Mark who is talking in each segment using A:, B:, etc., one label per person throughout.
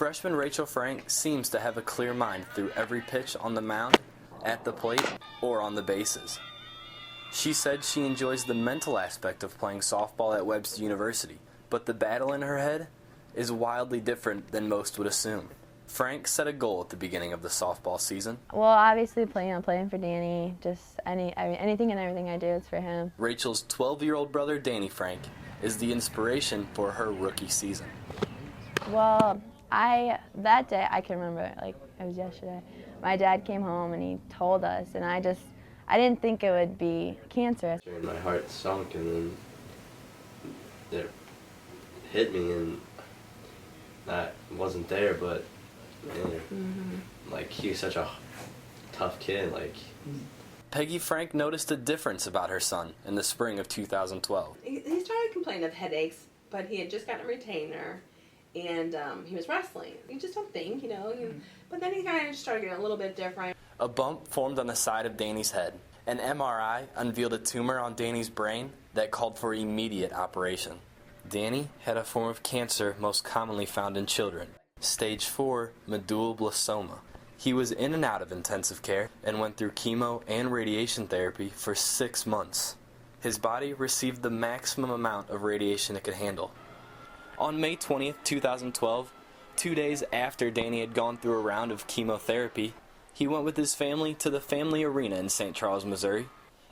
A: Freshman Rachel Franck seems to have a clear mind through every pitch on the mound, at the plate, or on the bases. She said she enjoys the mental aspect of playing softball at Webster University, but the battle in her head is wildly different than most would assume. Franck set a goal at the beginning of the softball season.
B: Well, obviously playing for Danny. Just anything and everything I do is for him.
A: Rachel's 12-year-old brother, Danny Franck, is the inspiration for her rookie season.
B: Well, that day, I can remember it like it was yesterday. My dad came home and he told us, and I didn't think it would be cancerous.
C: My heart sunk, and then it hit me, and I wasn't there, but like, he was such a tough kid. Like,
A: Peggy Franck noticed a difference about her son in the spring of 2012.
D: He started complaining of headaches, but he had just gotten a retainer, and he was wrestling. You just don't think, but then he kind of started getting a little bit different.
A: A bump formed on the side of Danny's head. An MRI unveiled a tumor on Danny's brain that called for immediate operation. Danny had a form of cancer most commonly found in children, stage 4 medulloblastoma. He was in and out of intensive care and went through chemo and radiation therapy for 6 months. His body received the maximum amount of radiation it could handle. On May 20th, 2012, 2 days after Danny had gone through a round of chemotherapy, he went with his family to the Family Arena in St. Charles, Missouri.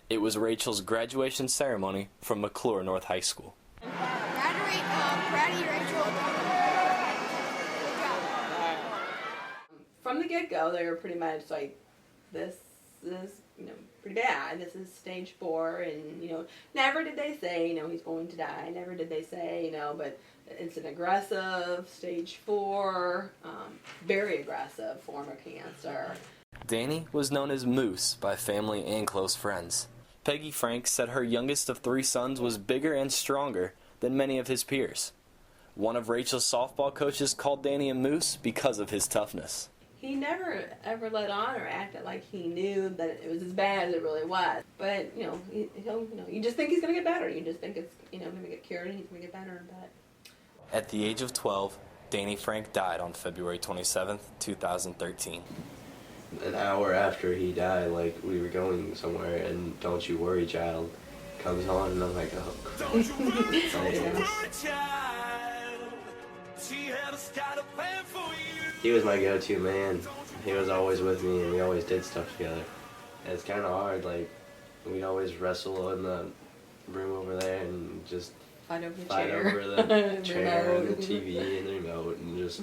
A: It was Rachel's graduation ceremony from McClure North High School.
D: From the get-go, they were pretty much like, this is, pretty bad. This is stage 4, and, never did they say, he's going to die. Never did they say, but it's an aggressive, stage 4, very aggressive form of cancer.
A: Danny was known as Moose by family and close friends. Peggy Franck said her youngest of 3 sons was bigger and stronger than many of his peers. One of Rachel's softball coaches called Danny a moose because of his toughness.
D: He never ever let on or acted like he knew that it was as bad as it really was. But, you just think he's going to get better. You just think it's, going to get cured and he's going to get better. But
A: At the age of 12, Danny Franck died on February 27th, 2013.
C: An hour after he died, we were going somewhere, and Don't You Worry Child comes on, and I'm like, oh,
E: Don't you worry, child. She had a plan for you.
C: He was my go-to man. He was always with me, and we always did stuff together. And it's kind of hard, we'd always wrestle in the room over there and just
D: fight over
C: the chair and the TV and the remote, and just,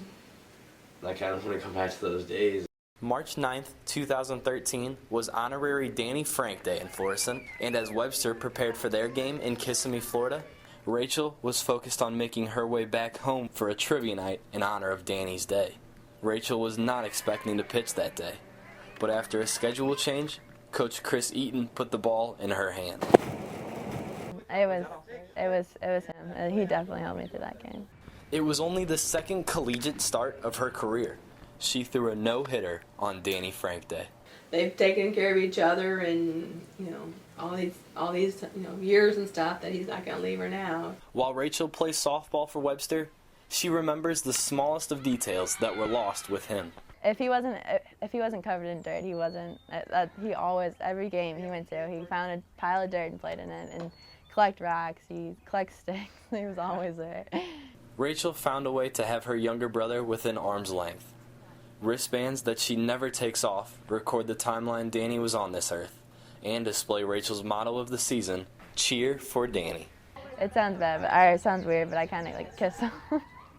C: I kind of want to come back to those days.
A: March 9th, 2013 was Honorary Danny Franck Day in Florissant, and as Webster prepared for their game in Kissimmee, Florida, Rachel was focused on making her way back home for a trivia night in honor of Danny's day. Rachel was not expecting to pitch that day, but after a schedule change, Coach Chris Eaton put the ball in her hand.
B: It was him. He definitely helped me through that game.
A: It was only the second collegiate start of her career. She threw a no-hitter on Danny Franck Day.
D: They've taken care of each other, and all these years and stuff, that he's not going to leave her now.
A: While Rachel plays softball for Webster, she remembers the smallest of details that were lost with him.
B: If he wasn't covered in dirt, he wasn't. He always, every game he went to, he found a pile of dirt and played in it, and collect rocks. He collect sticks. He was always there.
A: Rachel found a way to have her younger brother within arm's length. Wristbands that she never takes off record the timeline Danny was on this earth, and display Rachel's motto of the season, "Cheer for Danny."
B: It sounds bad, or it sounds weird, but I kind of kiss him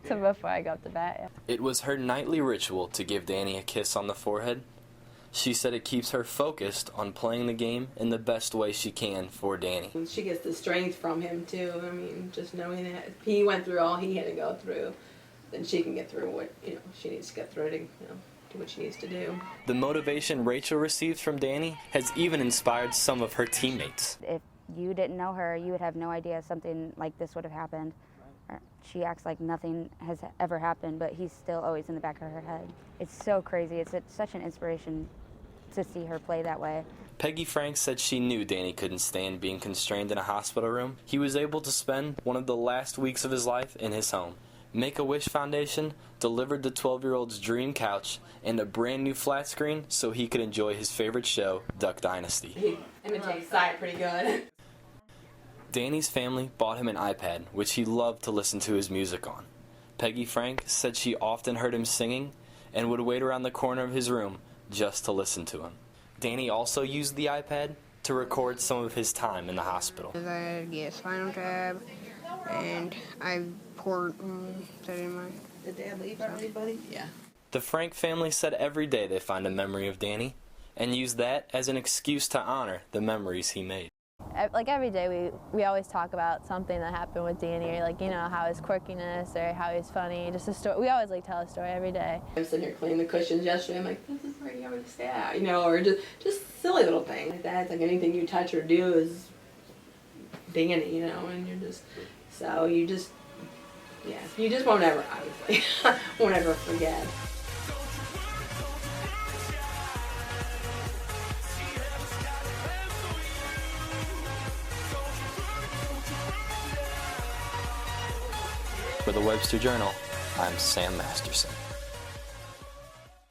B: before I go up to bat. Yeah.
A: It was her nightly ritual to give Danny a kiss on the forehead. She said it keeps her focused on playing the game in the best way she can for Danny.
D: She gets the strength from him too. Just knowing that if he went through all he had to go through, then she can get through what she needs to get through to do what she needs to do.
A: The motivation Rachel received from Danny has even inspired some of her teammates.
F: If you didn't know her, you would have no idea something like this would have happened. She acts like nothing has ever happened, but he's still always in the back of her head. It's so crazy. It's such an inspiration to see her play that way.
A: Peggy Franck said she knew Danny couldn't stand being constrained in a hospital room. He was able to spend one of the last weeks of his life in his home, Make-A-Wish Foundation delivered the 12-year-old's dream couch and a brand new flat screen so he could enjoy his favorite show, Duck Dynasty.
D: He imitates sight pretty good.
A: Danny's family bought him an iPad, which he loved to listen to his music on. Peggy Franck said she often heard him singing and would wait around the corner of his room just to listen to him. Danny also used the iPad to record some of his time in the hospital.
G: I had to get a spinal tab, and I poured that in my...
D: Did Dad leave already, buddy? Yeah.
A: The Frank family said every day they find a memory of Danny and use that as an excuse to honor the memories he made.
B: Like every day we always talk about something that happened with Danny, or like, you know, how his quirkiness or how he's funny, just a story. We always like tell a story every day.
D: I'm sitting here cleaning the cushions yesterday. I'm like, this is where you always stay at, you know, or just silly little things like that. It's like anything you touch or do is Danny, you know, and you're just, so you just won't ever, obviously, won't ever forget.
A: For the Webster Journal, I'm Sam Masterson.